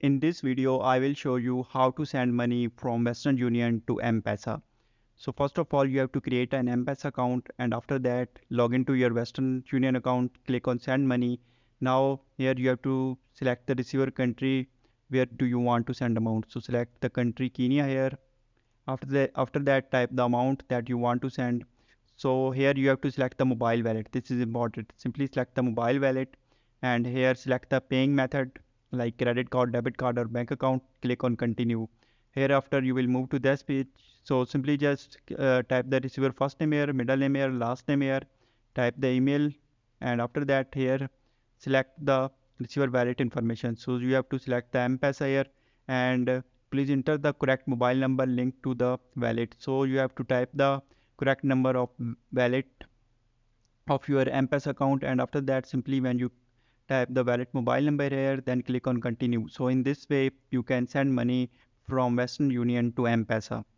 In this video, I will show you how to send money from Western Union to M-Pesa. So first of all, you have to create an M-Pesa account, and after that, log into your Western Union account, click on send money. Now here you have to select the receiver country. Where do you want to send amount? So select the country Kenya here. After that, type the amount that you want to send. So here you have to select the mobile wallet. This is important. Simply select the mobile wallet, and here select the paying method like credit card, debit card, or bank account. Click on continue. Hereafter you will move to this page. So simply just type the receiver first name here, middle name here, last name here, type the email, and after that here select the receiver wallet information. So you have to select the M-Pesa here, and please enter the correct mobile number linked to the wallet. So you have to type the correct number of wallet of your M-Pesa account, and after that simply when you type the wallet mobile number here, then click on continue. So in this way you can send money from Western Union to M-Pesa.